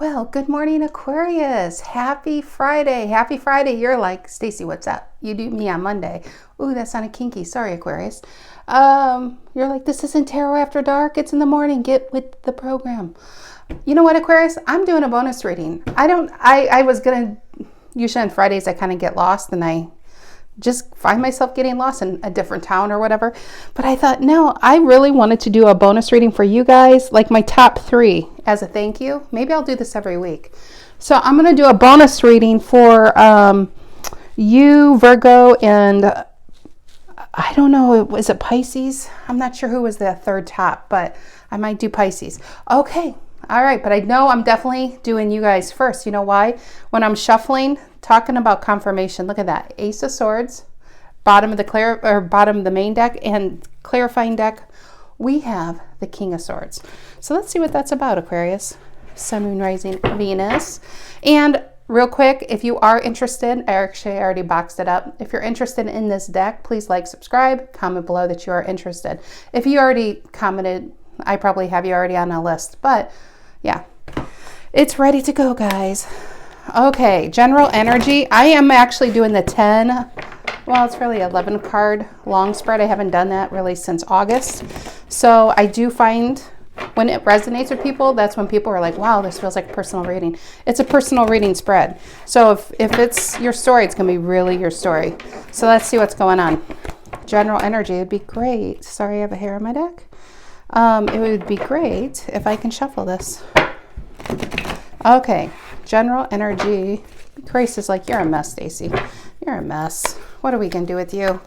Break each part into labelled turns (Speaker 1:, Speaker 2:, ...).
Speaker 1: Well, good morning, Aquarius. Happy Friday. Happy Friday. You're like, Stacy, what's up? You do me on Monday. Ooh, that sounded kinky. Sorry, Aquarius. You're like, this isn't tarot after dark. It's in the morning. Get with the program. You know what, Aquarius? I'm doing a bonus reading. I was going to, usually on Fridays, I kind of get lost and I just find myself getting lost in a different town or whatever. But I thought, no, I really wanted to do a bonus reading for you guys, like my top 3 as a thank you. Maybe I'll do this every week. So I'm going to do a bonus reading for you, Virgo, and I don't know, was it Pisces? I'm not sure who was the third top, but I might do Pisces. Okay. All right. But I know I'm definitely doing you guys first. You know why? When I'm shuffling, talking about confirmation, look at that. Ace of Swords, bottom of the main deck, and clarifying deck, we have the King of Swords. So let's see what that's about, Aquarius. Sun, Moon, Rising, Venus. And real quick, if you are interested, I already boxed it up. If you're interested in this deck, please like, subscribe, comment below that you are interested. If you already commented, I probably have you already on a list. But yeah, it's ready to go, guys. Okay, general energy. I am actually doing the 10, well, it's really 11 card long spread. I haven't done that really since August. So I do find when it resonates with people, that's when people are like, wow, this feels like a personal reading. It's a personal reading spread. So if it's your story, it's going to be really your story. So let's see what's going on. General energy would be great. Sorry, I have a hair on my deck. It would be great if I can shuffle this. Okay. General energy. Grace is like, you're a mess, Stacy. You're a mess. What are we going to do with you?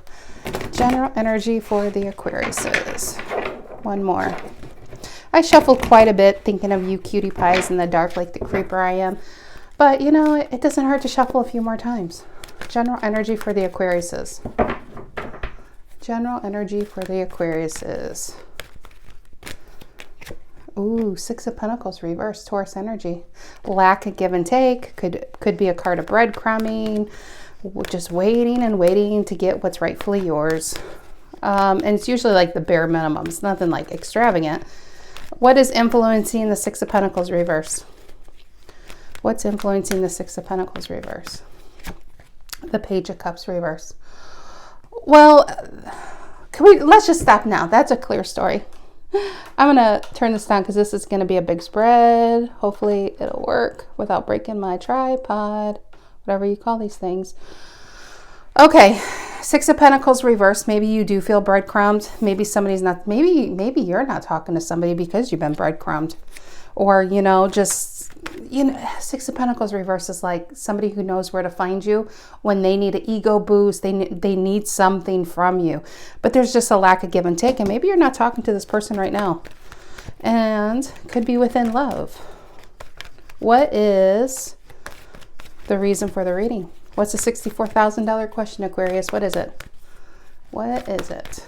Speaker 1: General energy for the Aquariuses. One more. I shuffled quite a bit thinking of you cutie pies in the dark like the creeper I am. But, you know, it doesn't hurt to shuffle a few more times. General energy for the Aquariuses. General energy for the Aquariuses. Ooh, 6 of Pentacles reverse, Taurus energy. Lack of give and take. Could be a card of breadcrumbing. Just waiting and waiting to get what's rightfully yours. And it's usually like the bare minimum. It's nothing like extravagant. What is influencing the 6 of Pentacles reverse? What's influencing the 6 of Pentacles reverse? The Page of Cups reverse. Well, let's just stop now. That's a clear story. I'm going to turn this down because this is going to be a big spread. Hopefully it'll work without breaking my tripod, whatever you call these things. Okay, 6 of Pentacles reverse. Maybe you do feel breadcrumbed. Maybe somebody's not, maybe you're not talking to somebody because you've been breadcrumbed. Or, you know, just, you know, 6 of Pentacles reverse is like somebody who knows where to find you when they need an ego boost. They need something from you. But there's just a lack of give and take. And maybe you're not talking to this person right now. And could be within love. What is the reason for the reading? What's the $64,000 question, Aquarius? What is it? What is it?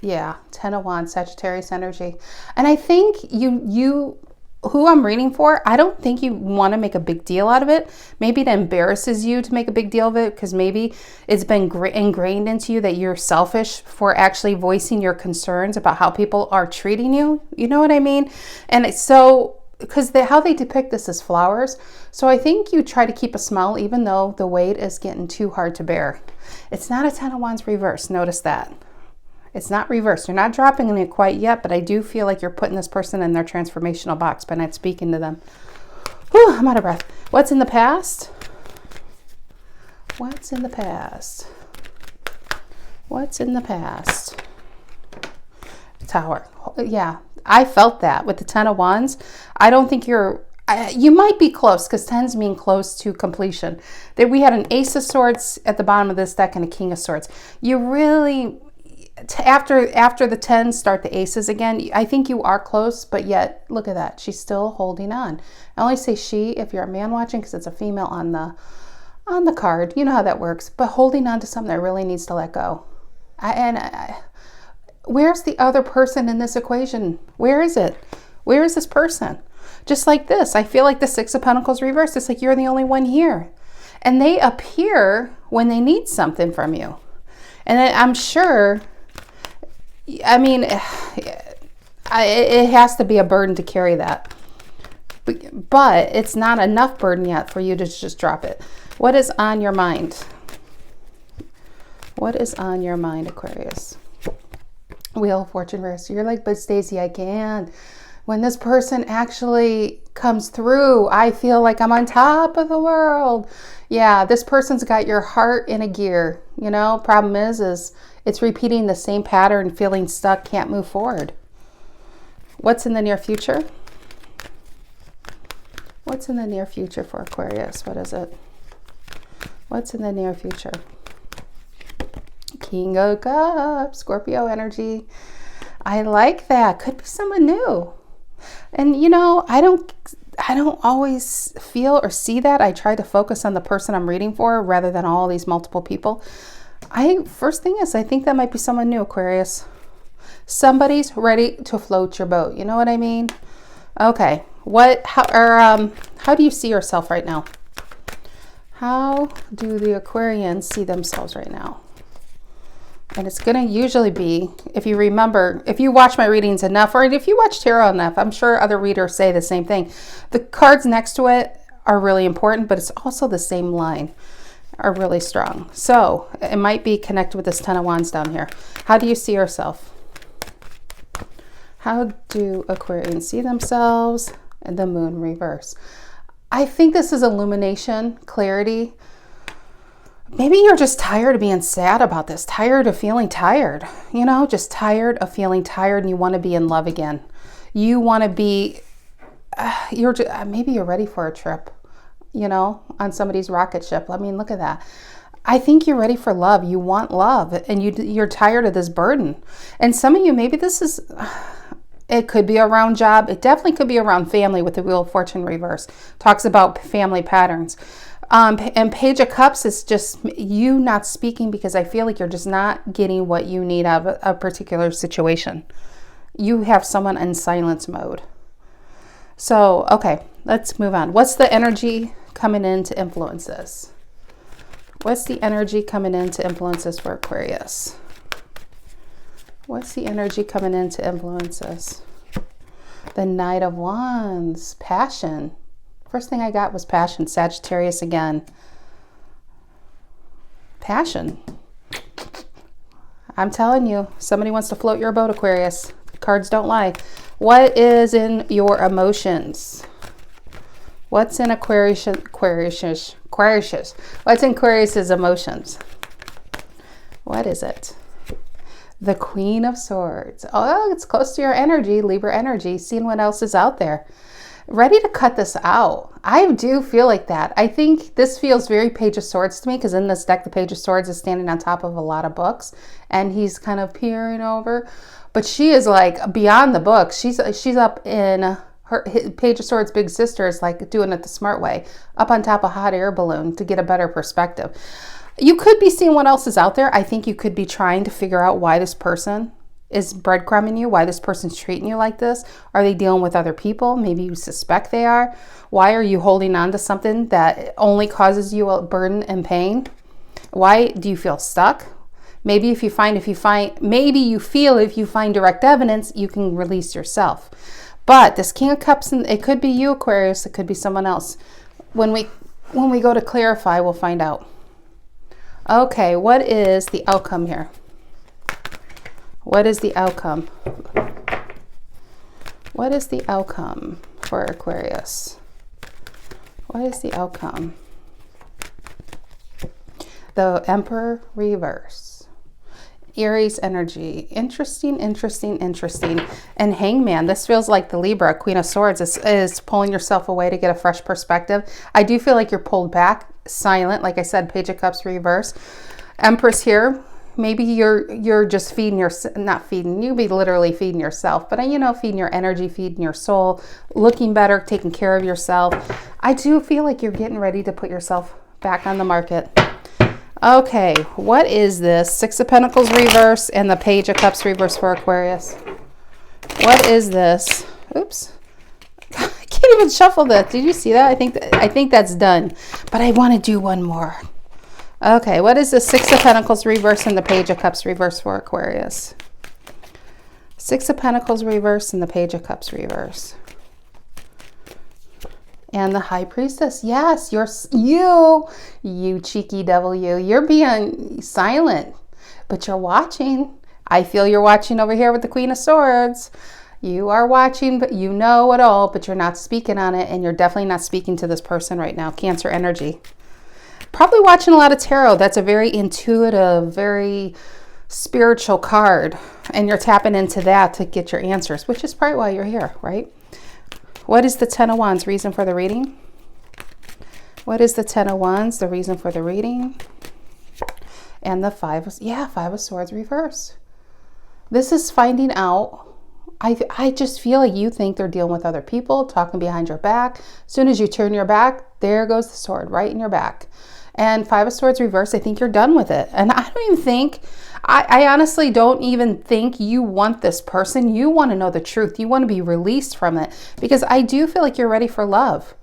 Speaker 1: Yeah, 10 of Wands, Sagittarius energy. And I think you who I'm reading for, I don't think you want to make a big deal out of it. Maybe it embarrasses you to make a big deal of it because maybe it's been ingrained into you that you're selfish for actually voicing your concerns about how people are treating you. You know what I mean? And it's so, because how they depict this is flowers. So I think you try to keep a smile even though the weight is getting too hard to bear. It's not a 10 of Wands reverse. Notice that. It's not reversed. You're not dropping it quite yet, but I do feel like you're putting this person in their transformational box by not speaking to them. Whew, I'm out of breath. What's in the past? What's in the past? What's in the past? Tower. Yeah, I felt that with the 10 of Wands. I don't think you might be close because 10s mean close to completion. We had an Ace of Swords at the bottom of this deck and a King of Swords. You really... After the 10s start the aces again. I think you are close, but yet look at that. She's still holding on. I only say she if you're a man watching because it's a female on the card. You know how that works. But holding on to something that really needs to let go. Where's the other person in this equation? Where is it? Where is this person? Just like this. I feel like the 6 of Pentacles reversed. It's like you're the only one here. And they appear when they need something from you. And I'm sure... I mean, it has to be a burden to carry that. but it's not enough burden yet for you to just drop it. What is on your mind? What is on your mind, Aquarius? Wheel of Fortune reverse. You're like, but Stacy, I can't. When this person actually comes through, I feel like I'm on top of the world. Yeah, this person's got your heart in a gear. You know, problem is it's repeating the same pattern, feeling stuck, can't move forward. What's in the near future? What's in the near future for Aquarius? What is it? What's in the near future? King of Cups, Scorpio energy. I like that. Could be someone new. And you know, I don't always feel or see that. I try to focus on the person I'm reading for rather than all these multiple people. First thing is, I think that might be someone new, Aquarius. Somebody's ready to float your boat. You know what I mean? Okay. How do you see yourself right now? How do the Aquarians see themselves right now? And it's going to usually be, if you remember, if you watch my readings enough, or if you watch tarot enough, I'm sure other readers say the same thing. The cards next to it are really important, but it's also the same line, are really strong. So it might be connected with this Ten of Wands down here. How do you see yourself? How do Aquarians see themselves? And the Moon reverse. I think this is illumination, clarity. Maybe you're just tired of being sad about this, tired of feeling tired, you know, just tired of feeling tired, and you want to be in love again. You want to be, maybe you're ready for a trip, you know, on somebody's rocket ship. I mean, look at that. I think you're ready for love. You want love, and you're tired of this burden. And some of you, maybe this is, it could be around job. It definitely could be around family with the Wheel of Fortune reverse. Talks about family patterns. And Page of Cups is just you not speaking because I feel like you're just not getting what you need out of a particular situation. You have someone in silence mode. So, okay, let's move on. What's the energy coming in to influence this? What's the energy coming in to influence this for Aquarius? What's the energy coming in to influence this? The Knight of Wands, passion. First thing I got was passion. Sagittarius again. Passion. I'm telling you, somebody wants to float your boat, Aquarius. Cards don't lie. What is in your emotions? What's in Aquarius? What's in Aquarius's emotions? What is it? The Queen of Swords. Oh, it's close to your energy, Libra energy, seeing what else is out there. Ready to cut this out. I do feel like that. I think this feels very Page of Swords to me because in this deck, the Page of Swords is standing on top of a lot of books and he's kind of peering over. But she is like beyond the books. She's up in her Page of Swords' big sister is like doing it the smart way, up on top of a hot air balloon to get a better perspective. You could be seeing what else is out there. I think you could be trying to figure out why this person is breadcrumbing you, why this person's treating you like this. Are they dealing with other people? Maybe you suspect they are. Why are you holding on to something that only causes you a burden and pain? Why do you feel stuck? Maybe if you find direct evidence, you can release yourself. But this King of Cups, it could be you, Aquarius, it could be someone else. When we go to clarify, we'll find out. Okay, what is the outcome here? What is the outcome? What is the outcome for Aquarius? What is the outcome? The Emperor reverse. Aries energy. Interesting. And Hangman. This feels like the Libra, Queen of Swords, is pulling yourself away to get a fresh perspective. I do feel like you're pulled back, silent. Like I said, Page of Cups reverse. Empress here. Maybe you're just not feeding, you'll be literally feeding yourself, but feeding your energy, feeding your soul, looking better, taking care of yourself. I do feel like you're getting ready to put yourself back on the market. Okay, what is this? Six of Pentacles reverse and the Page of Cups reverse for Aquarius. What is this? Oops. I can't even shuffle that. Did you see that? I think that's done, but I want to do one more. Okay, what is the Six of Pentacles reverse and the Page of Cups reverse for Aquarius? Six of Pentacles reverse and the Page of Cups reverse. And the High Priestess. Yes, you cheeky devil, you're being silent, but you're watching. I feel you're watching over here with the Queen of Swords. You are watching, but you know it all, but you're not speaking on it, and you're definitely not speaking to this person right now. Cancer energy. Probably watching a lot of tarot. That's a very intuitive, very spiritual card, and you're tapping into that to get your answers, which is probably why you're here, right? What is the Ten of Wands reason for the reading? What is the Ten of Wands, the reason for the reading? And the Five of Swords reverse. This is finding out. I just feel like you think they're dealing with other people, talking behind your back. As soon as you turn your back, there goes the sword right in your back. And Five of Swords reverse, I think you're done with it. And I don't even think, I honestly don't even think you want this person. You want to know the truth. You want to be released from it. Because I do feel like you're ready for love.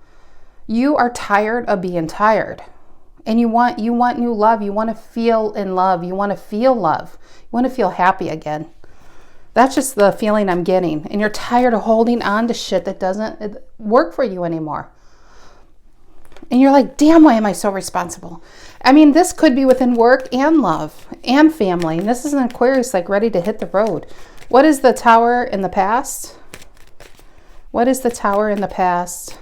Speaker 1: You are tired of being tired. And you want new love. You want to feel in love. You want to feel love. You want to feel happy again. That's just the feeling I'm getting. And you're tired of holding on to shit that doesn't work for you anymore. And you're like, damn, why am I so responsible? I mean, this could be within work and love and family. And this is an Aquarius like ready to hit the road. What is the Tower in the past? What is the Tower in the past?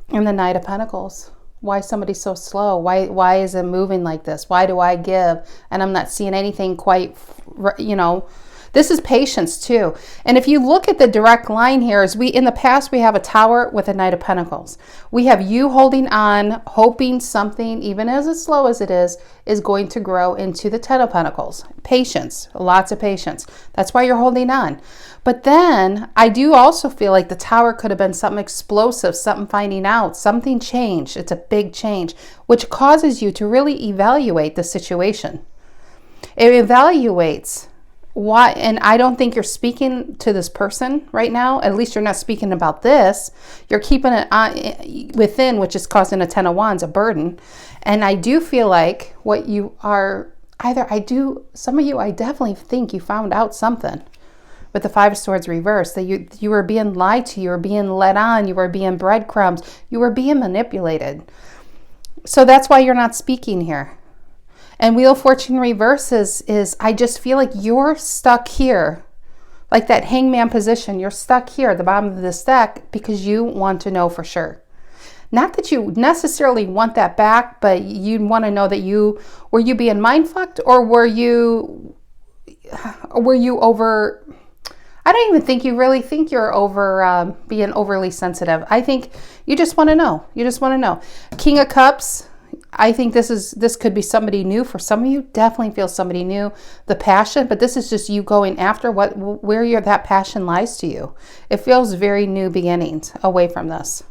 Speaker 1: And the Knight of Pentacles. Why is somebody so slow? Why is it moving like this? Why do I give and I'm not seeing anything quite, this is patience too. And if you look at the direct line here, in the past, we have a Tower with a Knight of Pentacles. We have you holding on, hoping something, even as slow as it is going to grow into the Ten of Pentacles. Patience, lots of patience. That's why you're holding on. But then I do also feel like the Tower could have been something explosive, something finding out, something changed. It's a big change, which causes you to really evaluate the situation. It evaluates why, and I don't think you're speaking to this person right now. At least you're not speaking about this. You're keeping it within, which is causing a Ten of Wands, a burden. And I do feel like what you are, some of you, I definitely think you found out something. With the Five of Swords reversed, that you were being lied to, you were being led on, you were being breadcrumbs, you were being manipulated. So that's why you're not speaking here. And Wheel of Fortune reverse is I just feel like you're stuck here, like that hangman position. You're stuck here at the bottom of this deck because you want to know for sure. Not that you necessarily want that back, but you want to know that were you being mind fucked, or were you over? I don't even think you really think you're over being overly sensitive. I think you just want to know. You just want to know. King of Cups. I think this could be somebody new for some of you. Definitely feel somebody new. The passion, but this is just you going after where that passion lies to you. It feels very new beginnings away from this.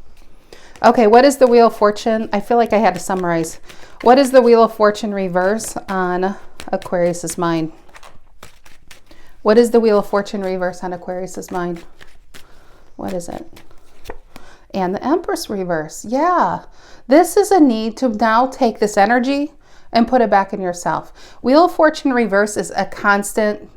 Speaker 1: Okay, what is the Wheel of Fortune? I feel like I had to summarize. What is the Wheel of Fortune reverse on Aquarius's mind? What is the Wheel of Fortune reverse on Aquarius's mind? What is it? And the Empress reverse. Yeah. This is a need to now take this energy and put it back in yourself. Wheel of Fortune reverse is a constant,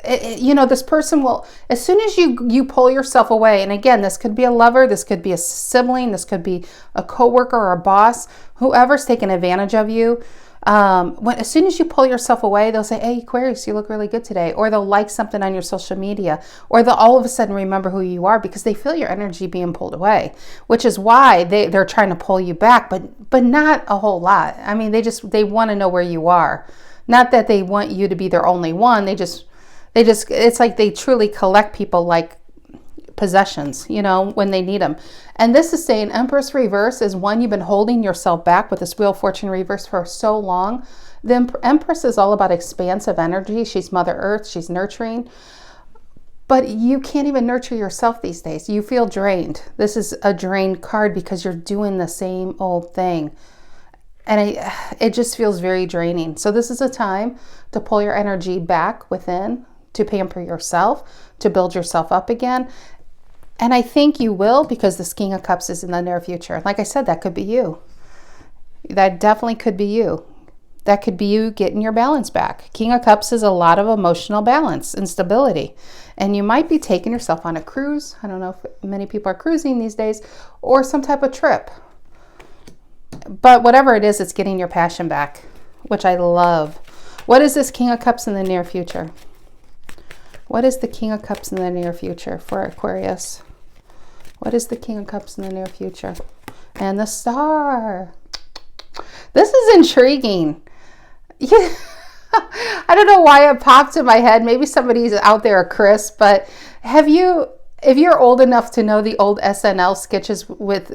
Speaker 1: this person will, as soon as you pull yourself away, and again, this could be a lover, this could be a sibling, this could be a coworker or a boss, whoever's taking advantage of you. As soon as you pull yourself away, they'll say, hey, Aquarius, you look really good today. Or they'll like something on your social media. Or they'll all of a sudden remember who you are because they feel your energy being pulled away, which is why they're trying to pull you back, but not a whole lot. I mean, they want to know where you are. Not that they want you to be their only one. It's like they truly collect people like possessions, when they need them. And this is saying Empress reverse is one you've been holding yourself back with this Wheel of Fortune reverse for so long. The Empress is all about expansive energy. She's Mother Earth. She's nurturing. But you can't even nurture yourself these days. You feel drained. This is a drained card because you're doing the same old thing. And it just feels very draining. So this is a time to pull your energy back within, to pamper yourself, to build yourself up again. And I think you will, because this King of Cups is in the near future. Like I said, that could be you. That definitely could be you. That could be you getting your balance back. King of Cups is a lot of emotional balance and stability. And you might be taking yourself on a cruise. I don't know if many people are cruising these days, or some type of trip. But whatever it is, it's getting your passion back, which I love. What is this King of Cups in the near future? What is the King of Cups in the near future for Aquarius? What is the King of Cups in the near future? And the Star. This is intriguing. Yeah. I don't know why it popped in my head. Maybe somebody's out there, a Chris, but if you're old enough to know the old SNL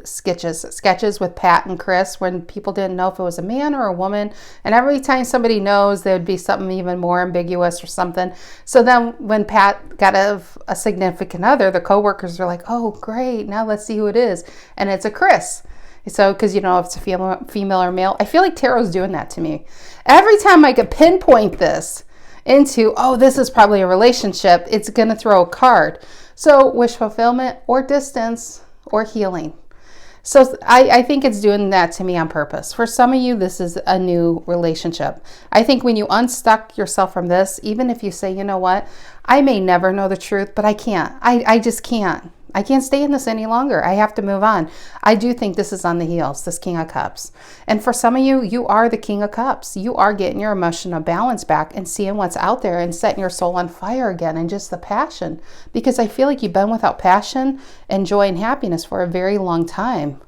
Speaker 1: sketches with Pat and Chris, when people didn't know if it was a man or a woman, and every time somebody knows, there would be something even more ambiguous or something. So then when Pat got a significant other, the coworkers are like, oh, great, now let's see who it is. And it's a Chris. So, because you know if it's a female or male. I feel like tarot's doing that to me. Every time I could pinpoint this into, oh, this is probably a relationship, it's going to throw a card. So wish fulfillment or distance or healing. So I think it's doing that to me on purpose. For some of you, this is a new relationship. I think when you unstuck yourself from this, even if you say, you know what, I may never know the truth, but I can't. I just can't. I can't stay in this any longer. I have to move on. I do think this is on the heels, this King of Cups. And for some of you, you are the King of Cups. You are getting your emotional balance back and seeing what's out there and setting your soul on fire again, and just the passion. Because I feel like you've been without passion and joy and happiness for a very long time.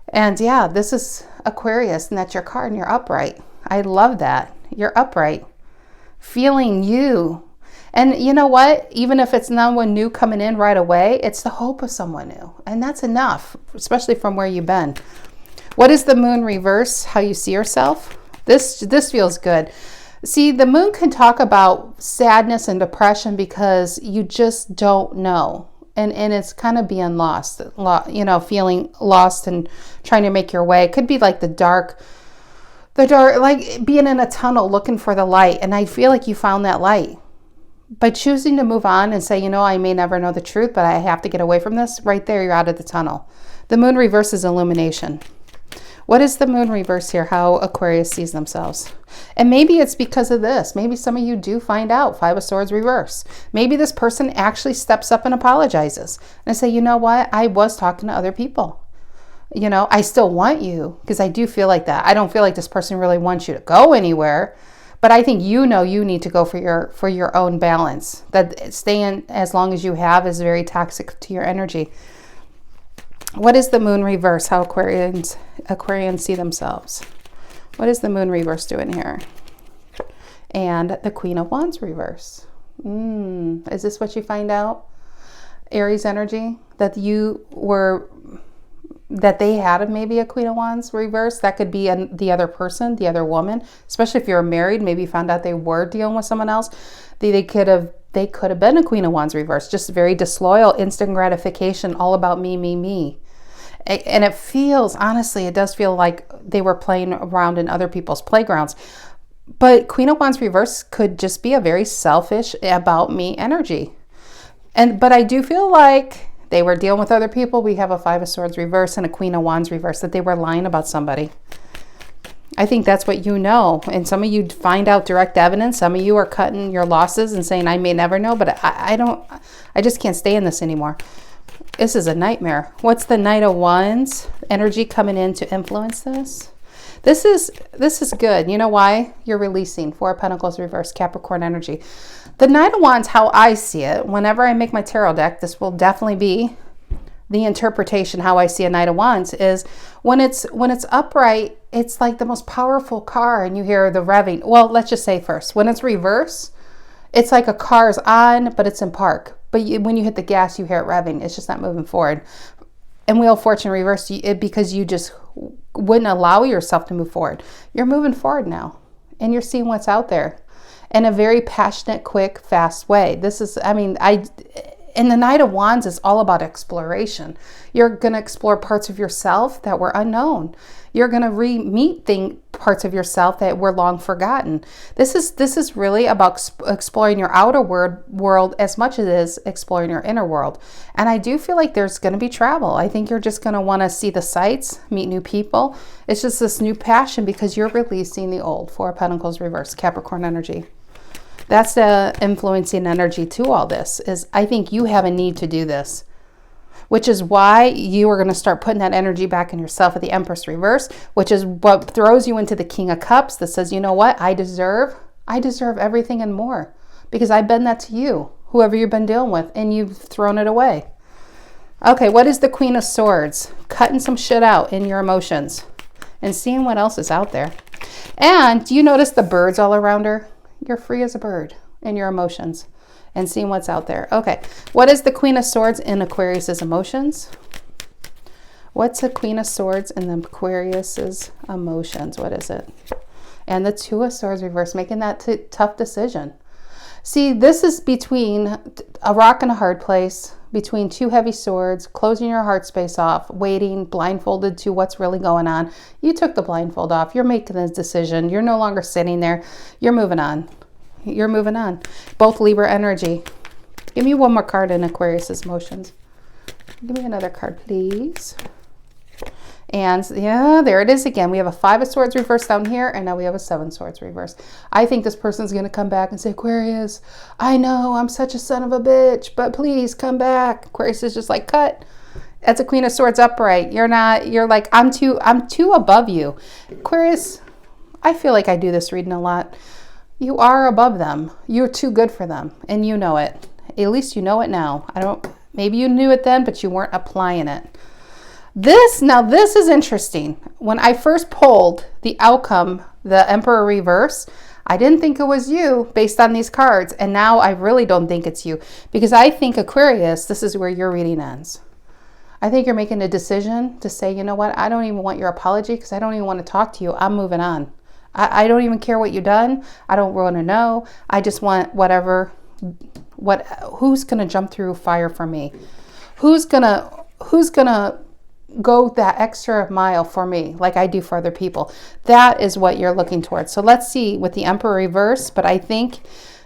Speaker 1: And yeah, this is Aquarius, and that's your card, and you're upright. I love that. You're upright. Feeling you. And you know what? Even if it's no one new coming in right away, it's the hope of someone new. And that's enough, especially from where you've been. What is the Moon reverse? How you see yourself? This feels good. See, the Moon can talk about sadness and depression because you just don't know. And it's kind of being lost, you know, feeling lost and trying to make your way. It could be like the dark, like being in a tunnel looking for the light. And I feel like you found that light. By choosing to move on and say, you know, I may never know the truth, but I have to get away from this, right there, you're out of the tunnel. The Moon reverse is illumination. What is the Moon reverse here? How Aquarius sees themselves. And maybe it's because of this. Maybe some of you do find out. Five of Swords reverse. Maybe this person actually steps up and apologizes and say, you know what? I was talking to other people. You know, I still want you, because I do feel like that. I don't feel like this person really wants you to go anywhere. But I think you know you need to go for your own balance. That staying as long as you have is very toxic to your energy. What is the Moon reverse? How Aquarians see themselves. What is the Moon reverse doing here? And the Queen of Wands reverse. Is this what you find out? Aries energy, that they had maybe a Queen of Wands reverse. That could be the other person, the other woman, especially if you're married. Maybe you found out they were dealing with someone else. They could have been a Queen of Wands reverse, just very disloyal, instant gratification, all about me, me, me. And it feels, honestly, it does feel like they were playing around in other people's playgrounds. But Queen of Wands reverse could just be a very selfish, about me energy. But I do feel like they were dealing with other people. We have a Five of Swords reverse and a Queen of Wands reverse, that they were lying about somebody. I think that's what you know. And some of you find out direct evidence. Some of you are cutting your losses and saying, I may never know, but I just can't stay in this anymore. This is a nightmare. What's the Knight of Wands energy coming in to influence this? This is good. You know why? You're releasing. Four of Pentacles reverse, Capricorn energy. The Knight of Wands, how I see it, whenever I make my tarot deck, this will definitely be the interpretation, how I see a Knight of Wands, is when it's upright, it's like the most powerful car, and you hear the revving. Well, let's just say first, when it's reverse, it's like a car's on, but it's in park. But when you hit the gas, you hear it revving. It's just not moving forward. And Wheel of Fortune reverse, because you just wouldn't allow yourself to move forward. You're moving forward now, and you're seeing what's out there in a very passionate, quick, fast way. This is, And the Knight of Wands is all about exploration. You're going to explore parts of yourself that were unknown. You're going to re-meet parts of yourself that were long forgotten. This is really about exploring your outer world as much as it is exploring your inner world. And I do feel like there's going to be travel. I think you're just going to want to see the sights, meet new people. It's just this new passion because you're releasing the old. Four of Pentacles reverse, Capricorn energy. That's the influencing energy to all this, is I think you have a need to do this, which is why you are going to start putting that energy back in yourself at the Empress reverse, which is what throws you into the King of Cups that says, you know what, I deserve everything and more because I've been that to you, whoever you've been dealing with, and you've thrown it away. Okay, what is the Queen of Swords? Cutting some shit out in your emotions and seeing what else is out there. And do you notice the birds all around her? You're free as a bird in your emotions and seeing what's out there. Okay, what is the Queen of Swords in Aquarius's emotions? What's the Queen of Swords in the Aquarius's emotions? What is it? And the Two of Swords reverse, making that tough decision. See, this is between a rock and a hard place, between two heavy swords, closing your heart space off, waiting, blindfolded to what's really going on. You took the blindfold off. You're making this decision. You're no longer sitting there. You're moving on. You're moving on. Both Libra energy. Give me one more card in Aquarius's emotions. Give me another card, please. And yeah, there it is again. We have a Five of Swords reverse down here, and now we have a Seven of Swords reverse. I think this person's going to come back and say, Aquarius, I know I'm such a son of a bitch, but please come back. Aquarius is just like, cut. That's a Queen of Swords upright. You're like, I'm too above you. Aquarius, I feel like I do this reading a lot. You are above them. You're too good for them, and you know it. At least you know it now. Maybe you knew it then, but you weren't applying it. This is interesting. When I first pulled the outcome, the Emperor reverse, I didn't think it was you based on these cards. And now I really don't think it's you because I think Aquarius, this is where your reading ends. I think you're making a decision to say, you know what? I don't even want your apology because I don't even want to talk to you. I'm moving on. I don't even care what you've done. I don't want to know. I just want who's going to jump through fire for me? Who's going to go that extra mile for me like I do for other people? That is what you're looking towards. So let's see with the Emperor reverse. But I think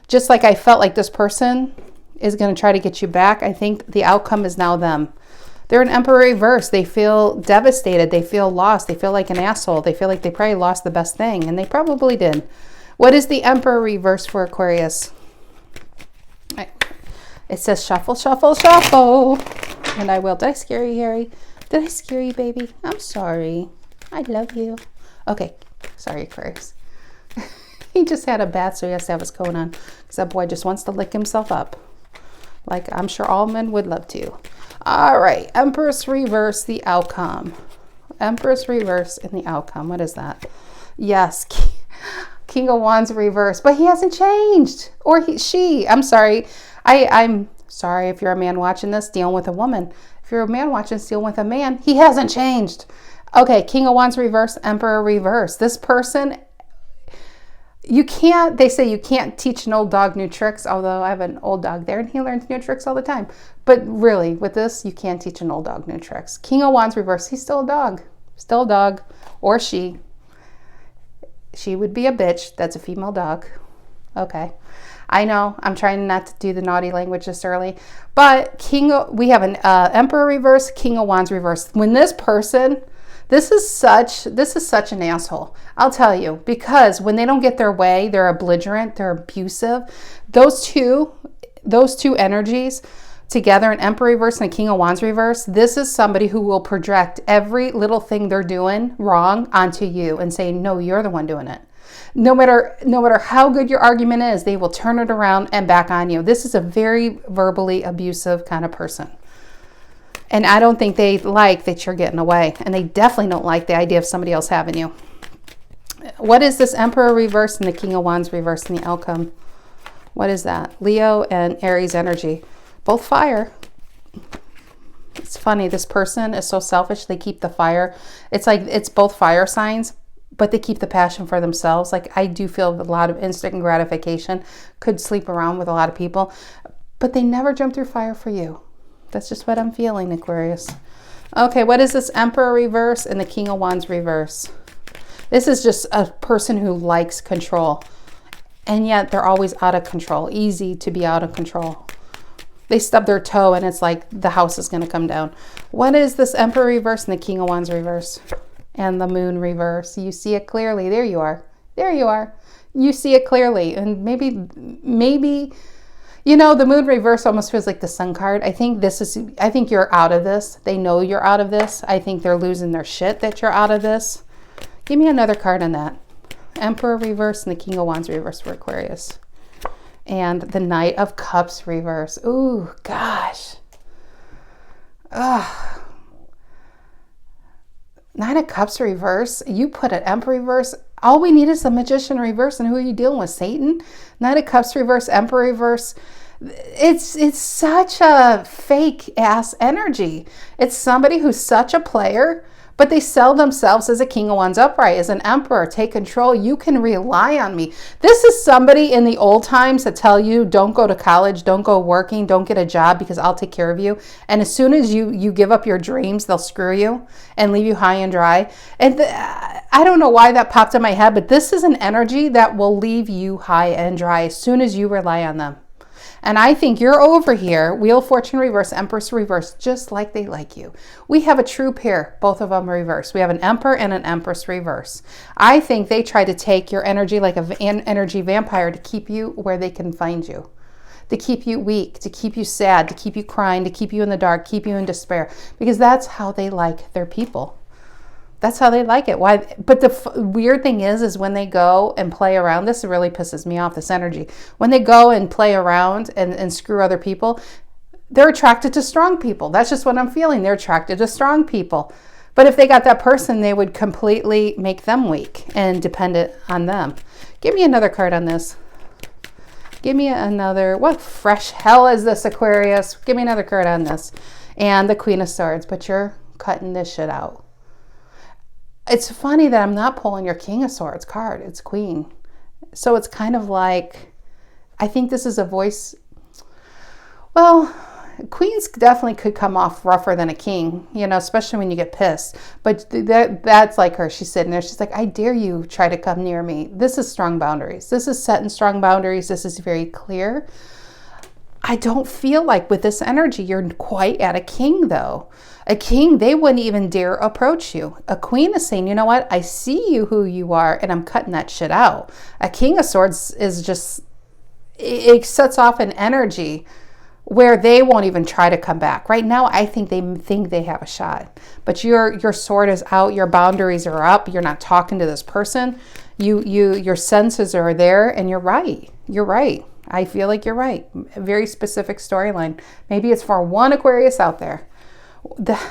Speaker 1: just like I felt like this person is going to try to get you back, I think the outcome is now them. They're an Emperor reverse. They feel devastated. They feel lost. They feel like an asshole. They feel like they probably lost the best thing, and they probably did. What is the Emperor reverse for Aquarius? It says shuffle, shuffle, shuffle. And I will. Did I scare you, Harry? Did I scare you, baby? I'm sorry. I love you. Okay. Sorry, Aquarius. He just had a bath, so he has to have what's going on. Because that boy just wants to lick himself up. Like I'm sure all men would love to. All right. Empress reverse, the outcome. Empress reverse and the outcome. What is that? Yes. King of Wands reverse. But he hasn't changed. Or she. I'm sorry. I'm sorry if you're a man watching this, dealing with a woman. If you're a man watching this, dealing with a man, he hasn't changed. Okay, King of Wands reverse, Emperor reverse. This person, they say you can't teach an old dog new tricks, although I have an old dog there and he learns new tricks all the time. But really, with this, you can't teach an old dog new tricks. King of Wands reverse, he's still a dog. Still a dog. Or she. She would be a bitch. That's a female dog. Okay. I know I'm trying not to do the naughty language this early, but we have an Emperor reverse, King of Wands reverse. When this person, this is such an asshole. I'll tell you, because when they don't get their way, they're belligerent, they're abusive. Those two energies together, an Emperor reverse and a King of Wands reverse, this is somebody who will project every little thing they're doing wrong onto you and say, no, you're the one doing it. No matter how good your argument is, they will turn it around and back on you. This is a very verbally abusive kind of person. And I don't think they like that you're getting away. And they definitely don't like the idea of somebody else having you. What is this Emperor reverse and the King of Wands reverse and the outcome? What is that? Leo and Aries energy. Both fire. It's funny. This person is so selfish. They keep the fire. It's like it's both fire signs, but they keep the passion for themselves. Like I do feel a lot of instant gratification. Could sleep around with a lot of people. but they never jump through fire for you. That's just what I'm feeling, Aquarius. Okay, what is this Emperor reverse and the King of Wands reverse? This is just a person who likes control, and yet they're always out of control. Easy to be out of control. They stub their toe and it's like the house is going to come down. What is this Emperor reverse and the King of Wands reverse? And the Moon reverse. You see it clearly. There you are. There you are. You see it clearly. And maybe, you know, the Moon reverse almost feels like the Sun card. I think you're out of this. They know you're out of this. I think they're losing their shit that you're out of this. Give me another card on that. Emperor reverse and the King of Wands reverse for Aquarius. And the Knight of Cups reverse. Ooh, gosh. Ugh. Knight of Cups reverse. You put an Emperor reverse. All we need is the Magician reverse. And who are you dealing with? Satan? Knight of Cups reverse, Emperor reverse. It's such a fake ass energy. It's somebody who's such a player, but they sell themselves as a King of Wands upright, as an Emperor. Take control. You can rely on me. This is somebody in the old times that tell you, don't go to college, don't go working, don't get a job because I'll take care of you. And as soon as you give up your dreams, they'll screw you and leave you high and dry. And I don't know why that popped in my head, but this is an energy that will leave you high and dry as soon as you rely on them. And I think you're over here, Wheel of Fortune reverse, Empress reverse, just like they like you. We have a true pair, both of them reverse. We have an Emperor and an Empress reverse. I think they try to take your energy like an energy vampire to keep you where they can find you, to keep you weak, to keep you sad, to keep you crying, to keep you in the dark, keep you in despair, because that's how they like their people. That's how they like it. Why? But the weird thing is when they go and play around, this really pisses me off, this energy. When they go and play around and screw other people, they're attracted to strong people. That's just what I'm feeling. They're attracted to strong people. But if they got that person, they would completely make them weak and dependent on them. Give me another card on this. Give me another. What fresh hell is this, Aquarius? Give me another card on this. And the Queen of Swords. But you're cutting this shit out. It's funny that I'm not pulling your King of Swords card. It's Queen. So it's kind of like, I think this is a voice. Well, Queens definitely could come off rougher than a king, you know, especially when you get pissed. But that's like her. She's sitting there. She's like, I dare you try to come near me. This is strong boundaries. This is setting strong boundaries. This is very clear. I don't feel like with this energy, you're quite at a king though. A king, they wouldn't even dare approach you. A queen is saying, you know what? I see you who you are and I'm cutting that shit out. A King of Swords is just, it sets off an energy where they won't even try to come back. Right now, I think they have a shot. But your sword is out, your boundaries are up, you're not talking to this person. Your senses are there and you're right. You're right. I feel like you're right. A very specific storyline. Maybe it's for one Aquarius out there.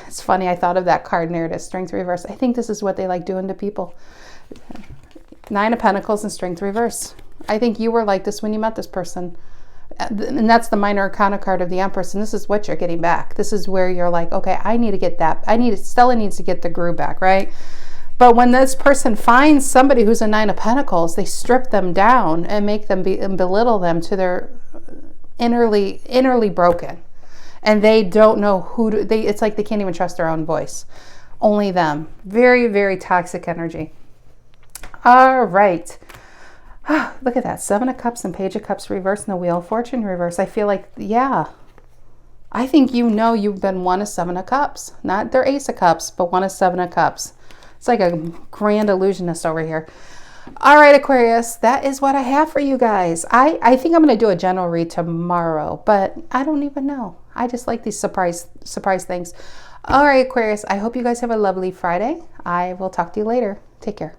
Speaker 1: It's funny, I thought of that card narrative, Strength reverse. I think this is what they like doing to people. 9 of Pentacles and Strength reverse. I think you were like this when you met this person. And that's the Minor Arcana card of the Empress. And this is what you're getting back. This is where you're like, okay, I need to get that. Stella needs to get the groove back, right? But when this person finds somebody who's a 9 of Pentacles, they strip them down and make them belittle them to their innerly broken. And they don't know it's like they can't even trust their own voice. Only them. Very, very toxic energy. All right. Look at that. 7 of Cups and Page of Cups reverse and the Wheel of Fortune reverse. I feel like, yeah. I think you know you've been one of 7 of Cups. Not their Ace of Cups, but one of 7 of Cups. It's like a grand illusionist over here. All right, Aquarius, that is what I have for you guys. I think I'm going to do a general read tomorrow, but I don't even know. I just like these surprise things. All right, Aquarius, I hope you guys have a lovely Friday. I will talk to you later. Take care.